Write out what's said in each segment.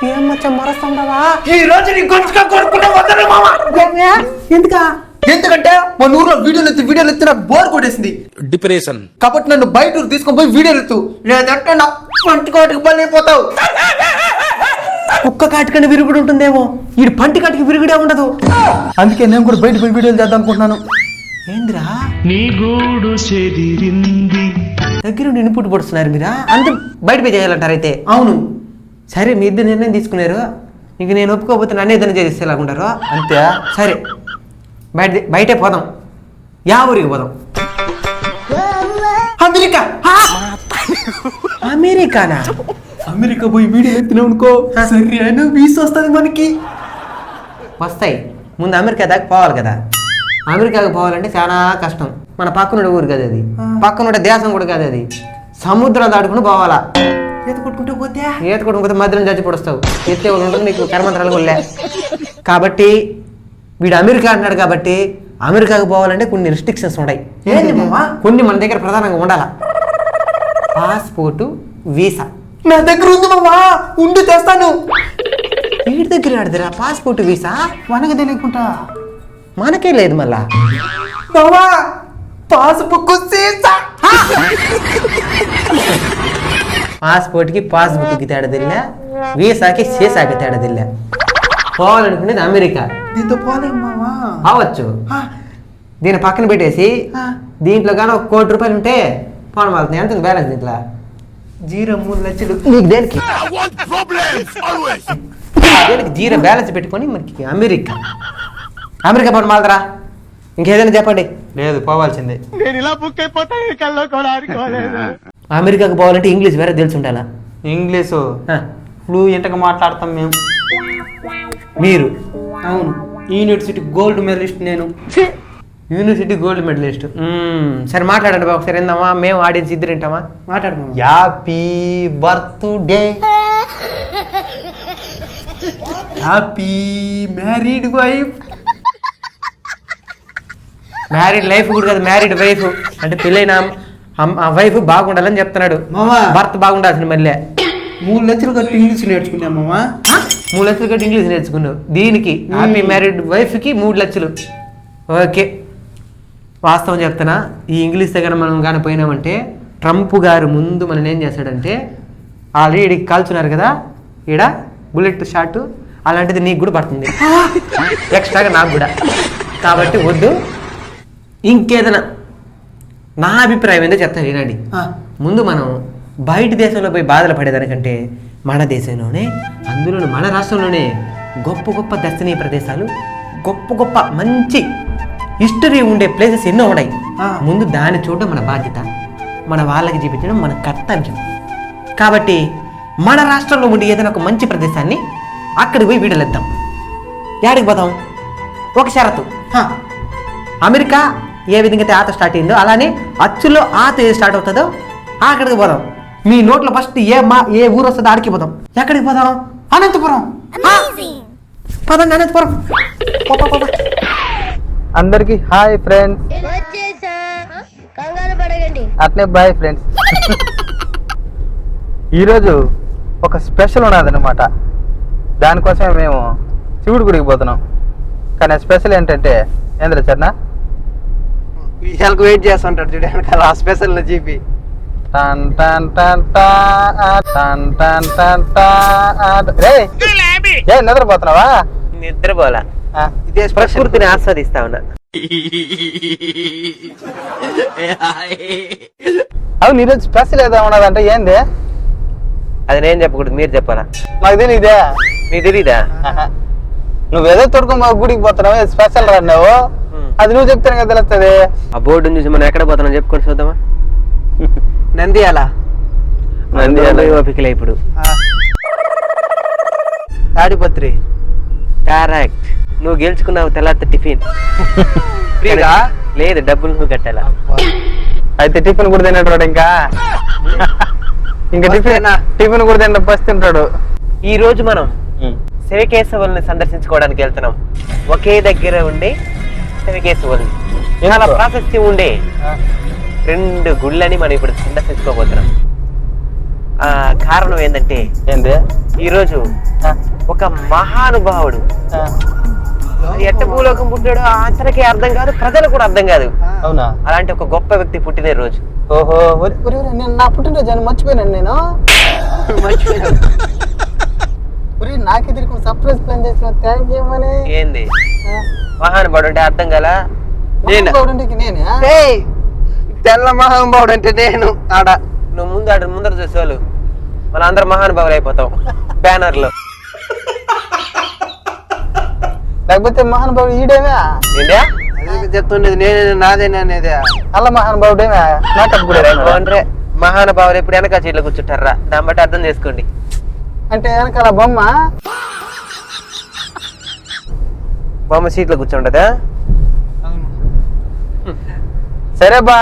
ఏం మచ్చా మరస్తుండవా? ఈ రోజు నీ గొంతుగా కొనుక్కునే వద్దనే మామా. ఎందుకా? ఎందుకంటే మన ఊర్లో వీడియోలు ఎత్తి నాకు బోర్ కొట్టేసింది, డిప్రెషన్. కాబట్టి నన్ను బయట ఊరు తీసుకొని పోయి వీడియోలు ఎత్తు, లేదంటే నా పంటి కాటికి బలి అయిపోతావు. కుక్క కాటికని విరుగుడు ఉంటుందేమో, ఈ పంటి కాటికి విరుగుడే ఉండదు. అందుకే నేను కూడా బయట పోయి వీడియోలు చేద్దాం అనుకుంటున్నాను. ఏందిరా నీ గూడు చెదిరింది. దగ్గర నుండి ఇన్పుట్ పడుతున్నారు మీరా? అంత బయట పోయి చేయాలంటారు అయితే. అవును, సరే మీ ఇద్దరు నిర్ణయం తీసుకున్నారు, ఇంక నేను ఒప్పుకోకపోతే నన్ను ఏదైనా చేసేలాగుంటారు. అంతే. సరే బయటే పోదాం. యా ఊరికి పోదాం? అమెరికా. అమెరికానా? అమెరికా పోయి వీడియోలు ఎత్తినావు అనుకో, సరే అని వీసు వస్తుంది మనకి. వస్తాయి, ముందు అమెరికా దాకా పోవాలి కదా. అమెరికాకి పోవాలంటే చాలా కష్టం. మన పక్కనుండే ఊరు కదా అది, పక్కనుండే దేశం కూడా కాదు అది. సముద్రం దాటుకుని పోవాలా. ఈత కొట్టుకుంటూ పోతే ఈత కొట్టుకుంటే మధ్యలో చచ్చి పొడుస్తావు. ఎత్తే వాళ్ళు ఉంటుంది, నీకు కర్మంతరాలు కొల్లే. కాబట్టి వీడు అమెరికా అంటున్నాడు కాబట్టి అమెరికాకి పోవాలంటే కొన్ని రిస్ట్రిక్షన్స్ ఉన్నాయి. ఏంటి మామా? కొన్ని మన దగ్గర ప్రధానంగా ఉండాలా. Passport, visa. నా దగ్గర ఉంది మామా, ఉండి తెస్తాను. వీడి దగ్గర ఆడదురా పాస్పోర్ట్, వీసా. మనకు తెలియకుండా మనకే లేదు మళ్ళా. మామా పాస్బుక్ సీసా. పాస్పోర్ట్కి పాస్బుక్కి తేడా తెల్లా, వీసాకి సీసాకి తేడా తెల్లా. పోవాలనుకునేది అమెరికా. దీంతో పోలేం మామా. అవచ్చు. దీన్ని పక్కన పెట్టేసి దీంట్లో కానీ ₹1 కోటి ఉంటే పోవడం వెళ్తుంది. ఎంత బ్యాలెన్స్ దీంట్లో? 3 లక్షలు. నీకు దేనికి? దేనికి 0 బ్యాలెన్స్ పెట్టుకొని మనకి అమెరికా పోవడం మాలదరా. ఇంకేదైనా చెప్పండి. లేదు, పోవాల్సిందే. నేను ఇలా బుక్ అయిపోతాను, కల్లో కూడా ఆడుకోలేదు. అమెరికాకు పోవాలంటే ఇంగ్లీష్ వేరే తెలిసి ఉండాలా. ఇంగ్లీషు ఫ్లూయెంట్గా మాట్లాడతాం మేము. మీరు? అవును, యూనివర్సిటీ గోల్డ్ మెడలిస్ట్ నేను. University gold medalist. సరే మాట్లాడండి బాబు. ఒకసారి ఏందమ్మా, మేము ఆడియన్స్ ఇద్దరు వింటామా? మాట్లాడమా. Happy birthday. Happy married wife. Married life కూడా కాదు, మ్యారీడ్ వైఫ్ అంటే పెళ్ళైన వైఫ్ బాగుండాలని చెప్తున్నాడు. మామా భర్త బాగుండాల్సింది. మళ్ళీ 3 లక్షలు కట్టి ఇంగ్లీష్ నేర్చుకున్నా మామా. 3 లక్షలు కట్టి ఇంగ్లీష్ నేర్చుకున్నావు. దీనికి హ్యాపీ మ్యారీడ్ వైఫ్కి 3 లక్షలు. ఓకే, వాస్తవం చెప్తున్నా. ఈ ఇంగ్లీష్ దగ్గర మనం కానీ పోయినామంటే ట్రంప్ గారు ముందు మనం ఏం చేస్తాడంటే, ఆల్రెడీ కాల్చున్నారు కదా ఈడ బుల్లెట్ షాట్, అలాంటిది నీకు కూడా పడుతుంది ఎక్స్ట్రాగా, నాకు కూడా. కాబట్టి వద్దు. ఇంకేదైనా నా అభిప్రాయం ఏందో చెప్తాను వినండి. ముందు మనం బయట దేశంలో పోయి బాధలు పడేదానికంటే మన దేశంలోనే, అందులో మన రాష్ట్రంలోనే గొప్ప గొప్ప దర్శనీయ ప్రదేశాలు, గొప్ప గొప్ప మంచి హిస్టరీ ఉండే ప్లేసెస్ ఎన్నో ఉన్నాయి. ముందు దాన్ని చూడడం మన బాధ్యత, మన వాళ్ళకి చూపించడం మన కర్తవ్యం. కాబట్టి మన రాష్ట్రంలో ఉండే ఏదైనా ఒక మంచి ప్రదేశాన్ని అక్కడికి పోయి వీడలేద్దాం. యాడికి పోదాం? ఒక షరతు. అమెరికా ఏ విధంగా అయితే ఆట స్టార్ట్ అయిందో అలానే అచ్చులో ఆట ఏ స్టార్ట్ అవుతుందో అక్కడికి పోదాం. మీ నోట్లో ఫస్ట్ ఏ ఊరు వస్తుందో ఆడికి పోదాం. ఎక్కడికి పోదాం? అనంతపురం. పదండి అనంతపురం. అందరికి హాయ్ ఫ్రెండ్స్. అట్నే బాయ్ ఫ్రెండ్స్. ఈరోజు ఒక స్పెషల్ ఉన్నదన్నమాట. దానికోసమే మేము శివుడి గుడికి పోతున్నాం. కానీ స్పెషల్ ఏంటంటే ఏంద్ర చర్ణ విషయాలకు వెయిట్ చేస్తుంటాడు చూడండి, ఆ స్పెషల్ జీపీ. నిద్రపోతున్నావా? నిద్రపోలా, ఇదే ప్రకృతిని ఆస్వాదిస్తా ఉన్నా. అవును, ఈరోజు స్పెషల్ ఏదో ఉన్నదంటే ఏంది? అది నేను చెప్పకూడదు, మీరు చెప్పాలా? నాకు తెలియదే. నీకు తెలీదా? నువ్వేదో తొడుకు మా గుడికి పోతున్నావు, స్పెషల్ రా నువ్వు. అది నువ్వు చెప్తాను కదా తెలుస్తుంది. ఆ బోర్డు చూసి మనం ఎక్కడ పోతున్నాం చెప్పుకొని చూద్దామా? నంద్యాల. నంద్యాల ఓపికలే ఇప్పుడు. తాడిపత్రి. కరెక్ట్. నువ్వు గెలుచుకున్నావు తెల్లారితే టిఫిన్ ఫ్రీగా. లేదు, డబ్బులు నువ్వు కట్టాలా. అయితే టిఫిన్ కూడా తినేటాడు. ఇంకా టిఫిన్ కూడా తింటే బస్ తింటాడు. ఈ రోజు మనం శివకేశవుల్ని సందర్శించుకోవడానికి వెళ్తున్నాం. ఒకే దగ్గర ఉండే శివకేశవుల్ని, చాలా ప్రాశస్త్యం ఉండే 2 గుళ్ళని మనం ఇప్పుడు సందర్శించుకోబోతున్నాం. కారణం ఏంటంటే, ఏంది? ఈరోజు ఆ, ఒక మహానుభావుడు ఆ, ఎట్ట భూలోకం పుట్టాడు అతనికి అర్థం కాదు, ప్రజలకు కూడా అర్థం కాదు. అవునా? అలాంటి ఒక గొప్ప వ్యక్తి పుట్టిన రోజు. ఓహో, నేను నా పుట్టినరోజు మర్చిపోయినాను నేను. నాకే తిరిగి సర్ప్రైజ్ ప్లాన్ చేసిన థ్యాంక్ యూ మని. ఏంది మహానుభావుడు అంటే అర్థం కాల? నేనే తెల్ల మహానుభావుడు అంటే నేను ఆడ, నువ్వు ముందర చూసేవాళ్ళు మన అందరు మహానుభావులు అయిపోతాం బ్యానర్ లో. లేకపోతే మహానుభావుడు ఈడేమే ఏంటా చెప్తుండేది? నేను నాదేననేది. అల్ల మహానుభావుడేమే నాటక్ కూడా. మహానుభావులు ఎప్పుడు వెనక సీట్లో కూర్చుంటారా, దాన్ని బట్టి అర్థం చేసుకోండి. అంటే వెనకాల బొమ్మ సీట్లో కూర్చుంటదా? సరే బా,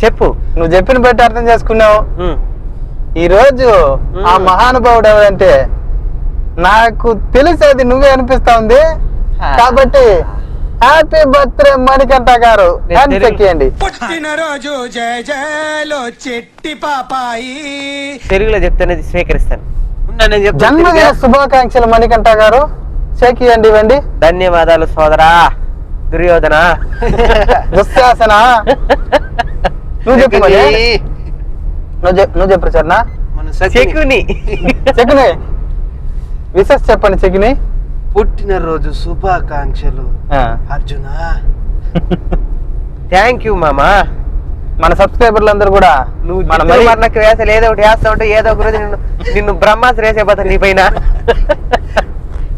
చెప్పు. నువ్వు చెప్పిన బట్టి అర్థం చేసుకున్నావు. ఉమ్. ఈ రోజు ఆ మహానుభావుడు ఎవరంటే నాకు తెలిసేది నువ్వే అనిపిస్తా ఉంది. కాబట్టి హ్యాపీ బర్త్డే మణికంఠ గారు. హ్యాండ్స్ ఎక్కియండి. పుట్టినరోజు జయ జయలో చెట్టి పాపాయి. తెలుగులో చెప్తానేది స్వీకరిస్తాను. జన్మదిన శుభాకాంక్షలు మణికంఠ గారు. షేక్ ఇవ్వండి, ఇవ్వండి. ధన్యవాదాలు సోదరా దుర్యోధన. దుశ్శాసన. నువ్వు చెప్పు మరి. నువ్వు చెప్పు చరణ. చెక్కుని చెక్కుని విశేష చెప్పండి. చెక్కుని పుట్టినరోజు శుభాకాంక్షలు అర్జున. థ్యాంక్ యూ మామా. మన సబ్స్క్రైబర్లు అందరూ కూడా నువ్వు మన నాకు వేసలు ఏదో ఒకటి వేస్తా ఉంటే ఏదో ఒక రోజు నిన్ను బ్రహ్మాస్త్రం వేసేపోతాను నీ పైన.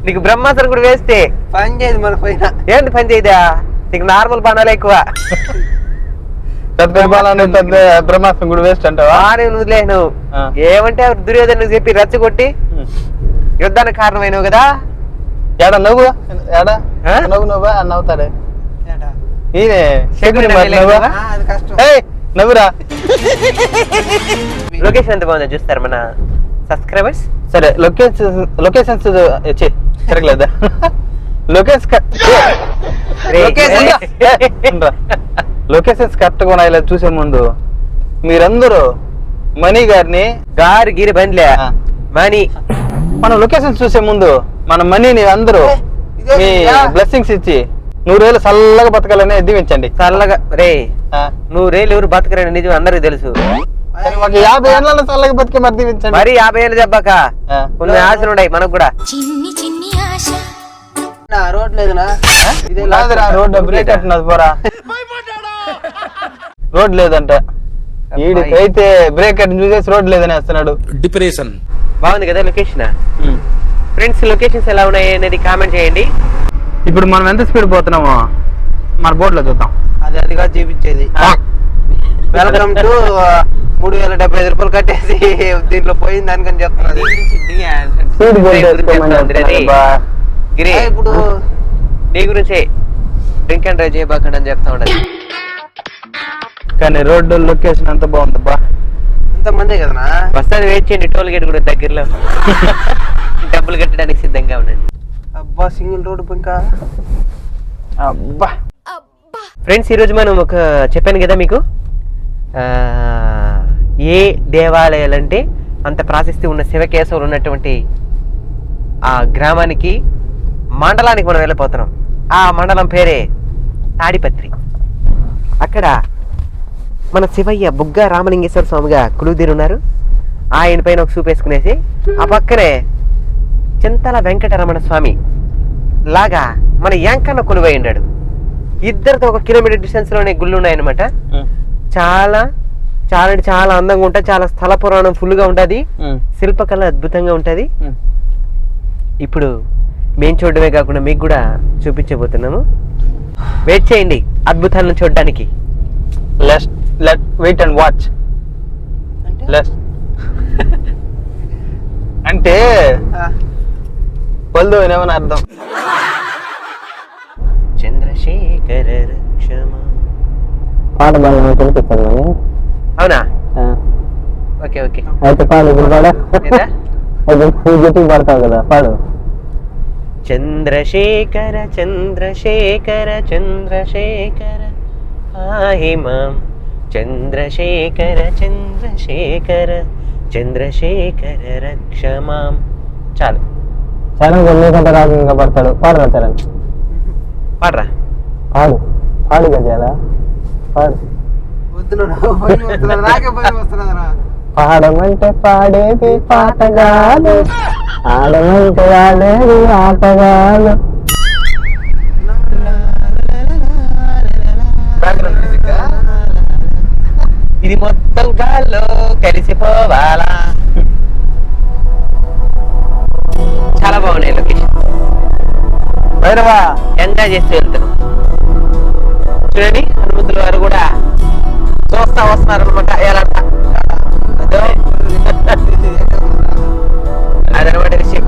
నీకు బ్రహ్మాస్త్రం కూడా వేస్తే పని చేయదు మన పైన. ఏంటి పని చేయదా? నీకు నార్మల్ బాణాలు ఎక్కువ. బ్రహ్మాస్త్రం కూడా వేస్ట్ అంటావా? వదిలేను. ఏమంటే దుర్యోధన చెప్పి రెచ్చగొట్టి యుద్ధానికి కారణమైనవు కదా. ఏడా నవ్వు, ఏడా నవ్వు, నవ్వా నవ్వుతాడే నవ్వురా. లొకేషన్ ఎంత బాగుందో చూస్తారు మన సబ్స్క్రైబర్స్. సరే లొకేషన్స్ తిరగలేదా? లొకేషన్స్ కరెక్ట్ గా ఉన్నాయి చూసే ముందు మీరందరూ మణి గారిని గిరి బండ్లే మణి మనం లొకేషన్స్ చూసే ముందు మన మనీని అందరూ మీ బ్లెస్సింగ్స్ ఇచ్చి 100 ఏళ్ళు చల్లగా బతకాలని దీవించండి. చల్లగా రే 100 ఏళ్ళు ఎవరు బతకరని నిజం అందరికి తెలుసు. 50 ఏళ్ళలో చల్లగా బతికి మరి దీవించండి. మరి 50 ఏళ్ళు చెప్పాక కొన్ని ఆశలు ఉన్నాయి మనకు కూడా. చిన్ని చిన్ని ఆశ. రోడ్ లేదునా? రోడ్ బ్రేక్ అంటున్నది పోరా. రోడ్ లేదంట. వీడికైతే బ్రేక్ అట్ చూసేసి రోడ్ లేదని వేస్తున్నాడు. డిప్రెషన్. బాగుంది కదా లొకేషన్. ఫ్రెండ్స్ లొకేషన్స్ ఎలా ఉన్నాయి అనేది కామెంట్ చేయండి. ఇప్పుడు మనం ఎంత స్పీడ్ పోతున్నామో మన బోర్డు లో చూద్దాం. అదిగా చూపించేది. వెల్కమ్ టు 3075 రూపాయలు కట్టేసి దీంట్లో పోయింది దానికని చెప్తున్నది. గిరి ఇప్పుడు నీ గురించే డ్రింక్ అండ్ డ్రైవ్ చేయబాకండి అని చెప్తా ఉండదు. కానీ రోడ్డు లొకేషన్ అంత బాగుందబ్బా. ఇంతమందే కదనా? వస్తాను, వెయిట్ చేయండి. టోల్ గేట్ కూడా దగ్గరలో. డబ్బులు కట్టడానికి సిద్ధంగా ఉండండి. అబ్బా సింగిల్ రోడ్ ఇంకా. అబ్బా ఫ్రెండ్స్ ఈరోజు మనం ఒక చెప్పాను కదా మీకు, ఏ దేవాలయాలంటే అంత ప్రాశస్తి ఉన్న శివకేశవులు ఉన్నటువంటి ఆ గ్రామానికి, మండలానికి మనం వెళ్ళిపోతున్నాం. ఆ మండలం పేరే తాడిపత్రి. అక్కడ మన శివయ్య బుగ్గ రామలింగేశ్వర స్వామిగా కొలువుదీరు ఉన్నారు. ఆయన పైన ఒక చూపేసుకునేసి ఆ పక్కనే చింతల వెంకటరమణ స్వామి లాగా మన యాంకన్న కొలువై ఉన్నాడు. ఇద్దరితో 1 కిలోమీటర్ డిస్టెన్స్ లోనే గుళ్ళు ఉన్నాయన్నమాట. చాలా చాలా అంటే చాలా అందంగా ఉంటుంది. చాలా స్థల పురాణం ఫుల్ గా ఉంటుంది. శిల్పకళ అద్భుతంగా ఉంటుంది. ఇప్పుడు మేము చూడడమే కాకుండా మీకు కూడా చూపించబోతున్నాము. వెయిట్ చేయండి అద్భుతాలను చూడడానికి. Let wait and watch. అంటే పల్దు ఏమని అర్థం. చంద్రశేఖర రక్షమ. పాట బాగా కనిపిస్తాను. అవునా? Okay okay. అయితే పాడు ఇప్పుడు పాడా. గట్టిగా పాడతావు కదా, పాడు. చంద్రశేఖర చంద్రశేఖర చంద్రశేఖర ఆహి మాం. చంద్రశేఖర చంద్రశేఖర చంద్రశేఖర రక్ష మాం. చాలు. చరణ్ నీకంత రాగంగా పడతాడు. పాడరా చరణ్, పాడరా. పాడు పాడు గజాల పాడు. పాడమంటే పాడేది పాటగాలు, ఆడమంటే ఆడేది ఆటగాలు. ఇది మొత్తం గాల్లో కలిసిపోవాలా. చాలా బాగున్నాయి లొకేషన్. భైరవా ఎంజాయ్ చేస్తూ వెళ్తున్నాం. చూడండి హనుమంతుల వారు కూడా చూస్తా వస్తున్నారు అనమాట. ఎలా అదనమాట విషయం.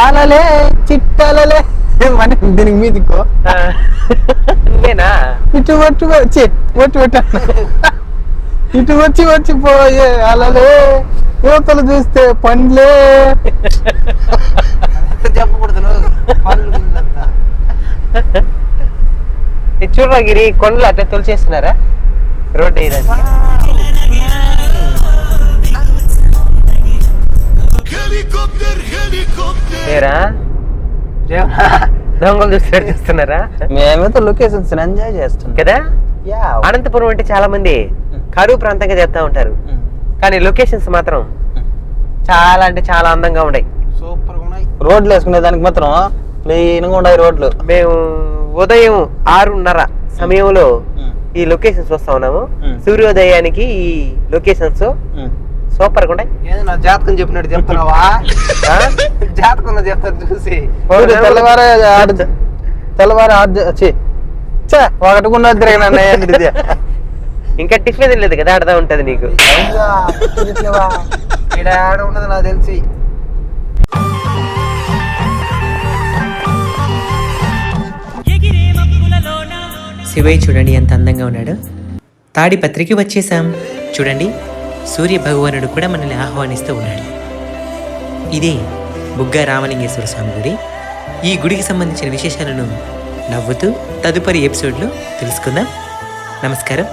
అలలే చిట్టలలే మన దీనికి మీదికో నువ్వేనా? ఇటు వచ్చి వచ్చి ఇటు వచ్చి వచ్చిపోయే అలలే యువతలు చూస్తే పండ్లే. చెప్పకూడదు. చూడగిరి కొండలు అట్లా తొలిచేస్తున్నారా రోడ్డు వేయడానికి? లేరా దొంగలు చూస్తున్నారా? మేమైతే లొకేషన్స్ ఎంజాయ్ చేస్తున్నాం కదా. అనంతపురం అంటే చాలా మంది కరువు ప్రాంతంగా చెప్తా ఉంటారు, కానీ లొకేషన్స్ మాత్రం చాలా అంటే చాలా అందంగా ఉన్నాయి. సూపర్ గా ఉన్నాయి. రోడ్లు వేసుకునే దానికి మాత్రం ప్లెయిన్ గా ఉన్నాయి రోడ్లు. మేము ఉదయం 6:30 సమయంలో ఈ లొకేషన్స్ వస్తా ఉన్నాము. సూర్యోదయానికి ఈ లొకేషన్స్ సూపర్ గా ఉన్నాయి. నా జాతకం చెప్పినట్టు చెప్తున్నావా? జాతకంలో చెప్తారు చూసి. తెల్లవారు ఒకటి కూడా తిరగనండి. ఇంకా టిఫిన్ లేదు కదా, ఆడదా ఉంటది నీకు. ఆడ ఉండదు నాకు తెలిసి. శివయ్య చూడండి ఎంత అందంగా ఉన్నాడు. తాడిపత్రికి వచ్చేసాం. చూడండి సూర్య భగవానుడు కూడా మనల్ని ఆహ్వానిస్తూ ఉన్నాడు. ఇదే బుగ్గ రామలింగేశ్వర స్వామి గుడి. ఈ గుడికి సంబంధించిన విశేషాలను నవ్వుతూ తదుపరి ఎపిసోడ్లో తెలుసుకుందాం. నమస్కారం.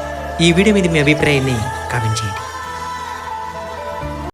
ఈ వీడియో మీద మీ అభిప్రాయాన్ని కామెంట్ చేయండి.